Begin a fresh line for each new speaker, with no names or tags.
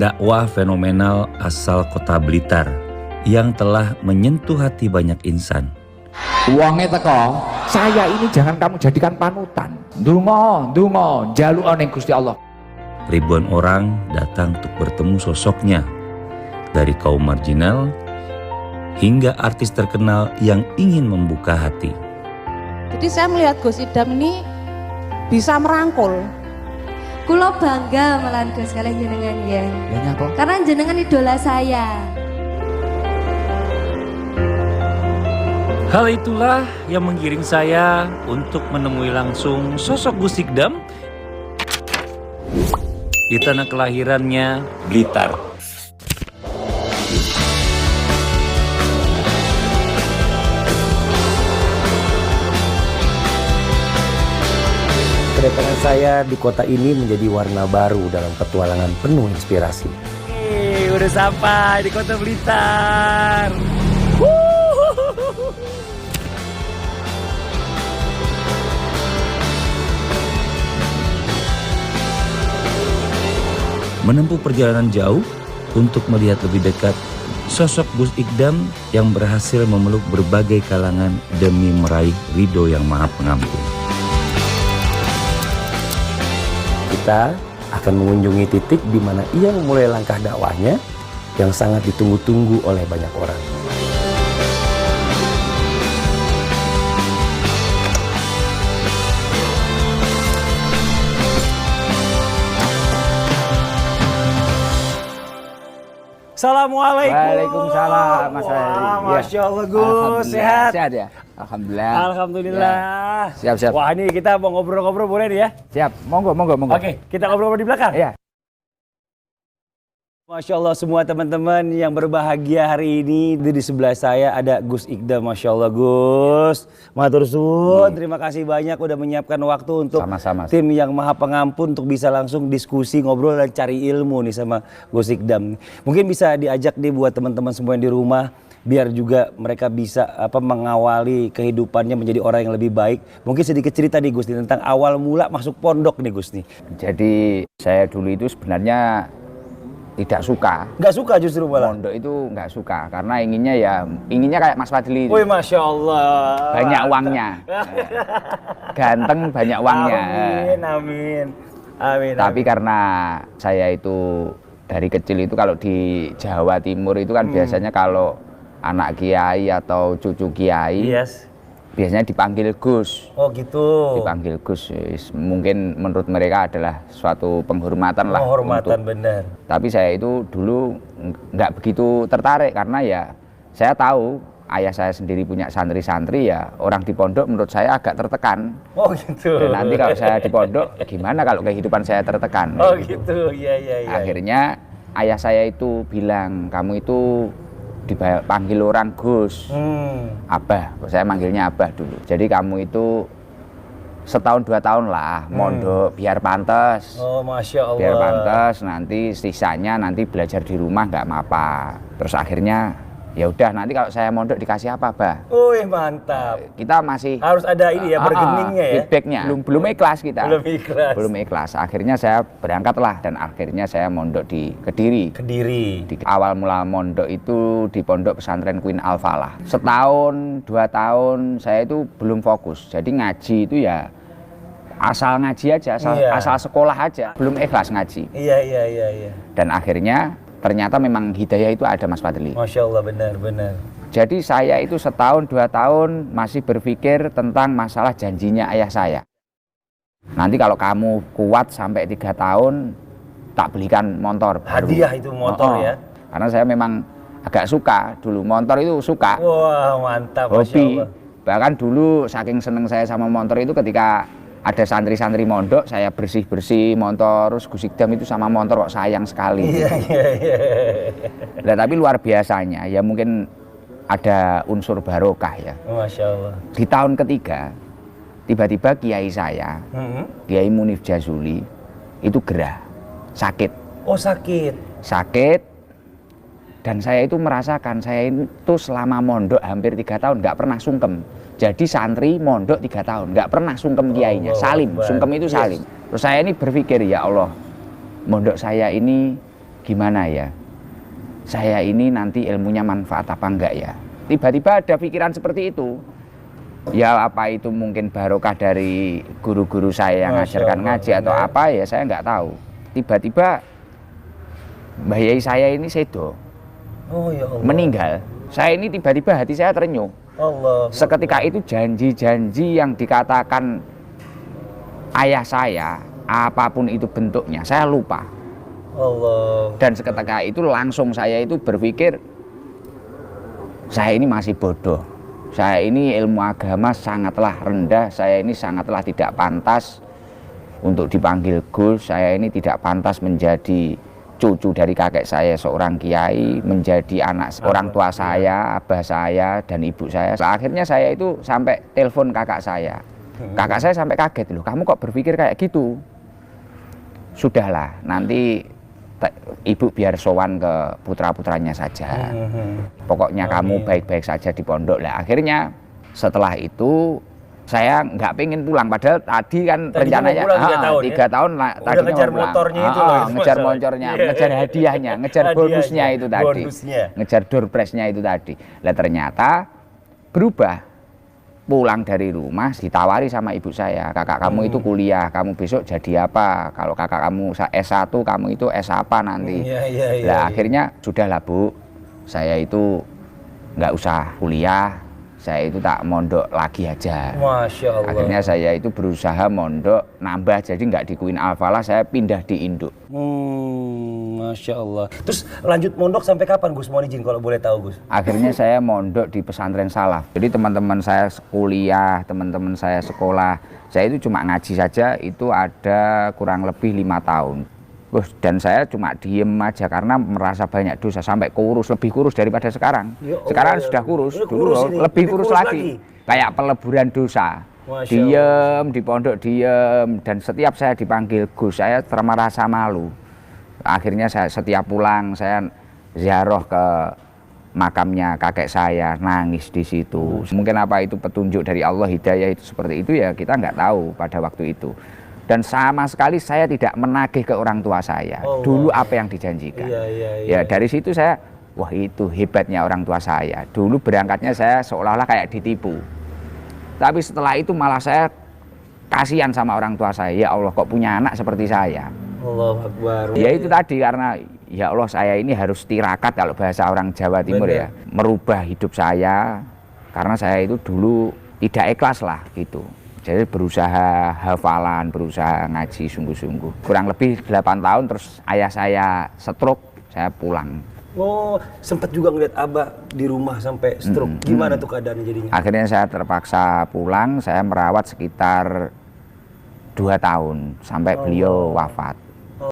pendakwah fenomenal asal kota Blitar yang telah menyentuh hati banyak insan.
Uangnya teko, saya ini jangan kamu jadikan panutan. Ndonga, njaluk ning Gusti Allah.
Ribuan orang datang untuk bertemu sosoknya, dari kaum marginal hingga artis terkenal yang ingin membuka hati.
Jadi saya melihat Gus Idam ini bisa merangkul.
Kulo bangga malahan Gus kalian jenengan ya. Karena jenengan idola saya.
Hal itulah yang menggiring saya untuk menemui langsung sosok Gus Idam di tanah kelahirannya, Blitar.
Kedatangan saya di kota ini menjadi warna baru dalam petualangan penuh inspirasi.
Udah sampai di kota Blitar. Menempuh perjalanan jauh untuk melihat lebih dekat sosok Gus Idam yang berhasil memeluk berbagai kalangan demi meraih ridho yang Maha Pengampun.
Kita akan mengunjungi titik di mana ia memulai langkah dakwahnya yang sangat ditunggu-tunggu oleh banyak orang.
Assalamualaikum.
Waalaikumsalam Mas Heri.
Masya Allah Gus, sehat?
Sehat ya? Alhamdulillah.
Alhamdulillah.
Ya. Siap.
Wah ini kita mau ngobrol-ngobrol boleh nih ya?
Siap. Monggo.
Oke, kita ngobrol di belakang.
Iya.
Masya Allah semua teman-teman yang berbahagia hari ini. Di sebelah saya ada Gus Idam. Masya Allah Gus. Matur suwun. Terima kasih banyak udah menyiapkan waktu untuk
Sama-sama.
tim yang Maha Pengampun untuk bisa langsung diskusi, ngobrol dan cari ilmu nih sama Gus Idam. Mungkin bisa diajak nih buat teman-teman semua yang di rumah biar juga mereka bisa mengawali kehidupannya menjadi orang yang lebih baik. Mungkin sedikit cerita nih Gus nih, tentang awal mula masuk pondok nih Gus nih.
Jadi saya dulu itu sebenarnya tidak suka.
Nggak suka justru malah?
Pondok itu nggak suka karena inginnya kayak Mas Fadli.
Wih Masya Allah.
Banyak uangnya. Ganteng banyak uangnya.
Amin.
Tapi karena saya itu dari kecil itu kalau di Jawa Timur itu kan biasanya kalau anak kiai atau cucu kiai biasanya dipanggil Gus.
Oh gitu.
Dipanggil Gus. Mungkin menurut mereka adalah suatu penghormatan lah.
Penghormatan benar.
Tapi saya itu dulu nggak begitu tertarik karena ya saya tahu ayah saya sendiri punya santri-santri, ya orang di pondok menurut saya agak tertekan.
Oh gitu.
Dan nanti kalau saya di pondok gimana kalau kehidupan saya tertekan.
Oh gitu. Iya.
Akhirnya ayah saya itu bilang, kamu itu dipanggil orang Gus, Abah, saya manggilnya Abah dulu. Jadi kamu itu setahun 2 tahun lah mondok biar pantas.
Oh Masya Allah.
Biar pantas, nanti sisanya nanti belajar di rumah nggak apa-apa. Terus akhirnya ya udah, nanti kalau saya mondok dikasih apa, Bah?
Wih mantap.
Kita masih
harus ada ini ya, bergeningnya ya.
Feedbacknya. Belum ikhlas kita.
Belum ikhlas.
Akhirnya saya berangkatlah dan akhirnya saya mondok di Kediri. Di awal mula mondok itu di Pondok Pesantren Queen Al Falah. Setahun 2 tahun saya itu belum fokus. Jadi ngaji itu ya asal ngaji aja, asal sekolah aja. Belum ikhlas ngaji.
Iya.
Dan akhirnya ternyata memang hidayah itu ada, Mas Fadli.
Masya Allah, benar.
Jadi saya itu setahun 2 tahun masih berpikir tentang masalah janjinya ayah saya. Nanti kalau kamu kuat sampai 3 tahun, tak belikan motor baru.
Hadiah itu motor ya?
Karena saya memang agak suka dulu, motor itu suka.
Wah mantap, Masya
hobi.
Allah.
Bahkan dulu saking seneng saya sama motor itu ketika ada santri-santri mondok, saya bersih-bersih motor, terus Gus Idam itu sama motor kok sayang sekali.
Iya.
Nah, tapi luar biasanya, ya mungkin ada unsur barokah ya.
Masya Allah.
Di tahun ketiga, tiba-tiba kiai saya, Kiai Munif Jazuli, itu gerah, sakit.
Oh sakit?
Sakit, dan saya itu merasakan, saya itu selama mondok hampir 3 tahun nggak pernah sungkem. Jadi santri mondok 3 tahun, nggak pernah sungkem kiainya, salim, sungkem itu salim. Terus saya ini berpikir, ya Allah, mondok saya ini gimana ya, saya ini nanti ilmunya manfaat apa enggak ya. Tiba-tiba ada pikiran seperti itu. Ya apa itu mungkin barokah dari guru-guru saya yang ngajarkan ngaji atau apa ya, saya nggak tahu. Tiba-tiba Mbah Yai saya ini sedo,
Ya Allah.
meninggal. Saya ini tiba-tiba hati saya terenyuh.
Allah.
Seketika itu janji-janji yang dikatakan ayah saya, apapun itu bentuknya, saya lupa.
Allah.
Dan seketika itu langsung saya itu berpikir, saya ini masih bodoh. Saya ini ilmu agama sangatlah rendah, saya ini sangatlah tidak pantas untuk dipanggil Gus, saya ini tidak pantas menjadi cucu dari kakek saya seorang kiai, menjadi anak orang tua saya, abah saya, dan ibu saya. Akhirnya saya itu sampai telepon kakak saya. Kakak saya sampai kaget, loh kamu kok berpikir kayak gitu? Sudahlah, nanti ibu biar sowan ke putra-putranya saja. Pokoknya kamu baik-baik saja di pondok. Lah akhirnya setelah itu saya nggak pengen pulang, padahal tadi kan rencananya 3 tahun tadinya
ngejar
mau pulang.
motornya itu loh,
Ngejar motornya, ngejar hadiahnya, ngejar bonusnya itu tadi. Ngejar door prize-nya itu tadi. Lah ternyata berubah. Pulang dari rumah ditawari sama ibu saya, kakak kamu itu kuliah, kamu besok jadi apa? Kalau kakak kamu S1, kamu itu S apa nanti? Lah akhirnya sudahlah Bu, saya itu nggak usah kuliah, saya itu tak mondok lagi aja.
Masya Allah.
Akhirnya saya itu berusaha mondok nambah, jadi nggak di Queen Al-Falah, saya pindah di Induk.
Masya Allah. Terus lanjut mondok sampai kapan Gus? Mohon izin kalau boleh tahu Gus.
Akhirnya saya mondok di pesantren Salaf. Jadi teman-teman saya kuliah, teman-teman saya sekolah, saya itu cuma ngaji saja itu ada kurang lebih 5 tahun. Dan saya cuma diem aja karena merasa banyak dosa, sampai kurus, lebih kurus daripada sekarang. Sekarang sudah kurus, dulu lebih kurus lagi. Kayak peleburan dosa. Diem di pondok, diem, dan setiap saya dipanggil Gus, saya merasa malu. Akhirnya saya setiap pulang saya ziarah ke makamnya kakek saya, nangis di situ. Mungkin apa itu petunjuk dari Allah, hidayah itu seperti itu ya, kita nggak tahu pada waktu itu. Dan sama sekali saya tidak menagih ke orang tua saya dulu apa yang dijanjikan. Ya dari situ saya, wah itu hebatnya orang tua saya. Dulu berangkatnya saya seolah-olah kayak ditipu. Tapi setelah itu malah saya kasihan sama orang tua saya. Ya Allah, kok punya anak seperti saya.
Allahu Akbar.
Ya itu tadi, karena ya Allah saya ini harus tirakat kalau bahasa orang Jawa Timur ya, merubah hidup saya, karena saya itu dulu tidak ikhlas lah gitu. Jadi berusaha hafalan, berusaha ngaji sungguh-sungguh. Kurang lebih 8 tahun terus ayah saya stroke, saya pulang.
Sempat juga ngeliat Abah di rumah sampai stroke. Gimana tuh keadaannya jadinya?
Akhirnya saya terpaksa pulang, saya merawat sekitar 2 tahun sampai beliau wafat.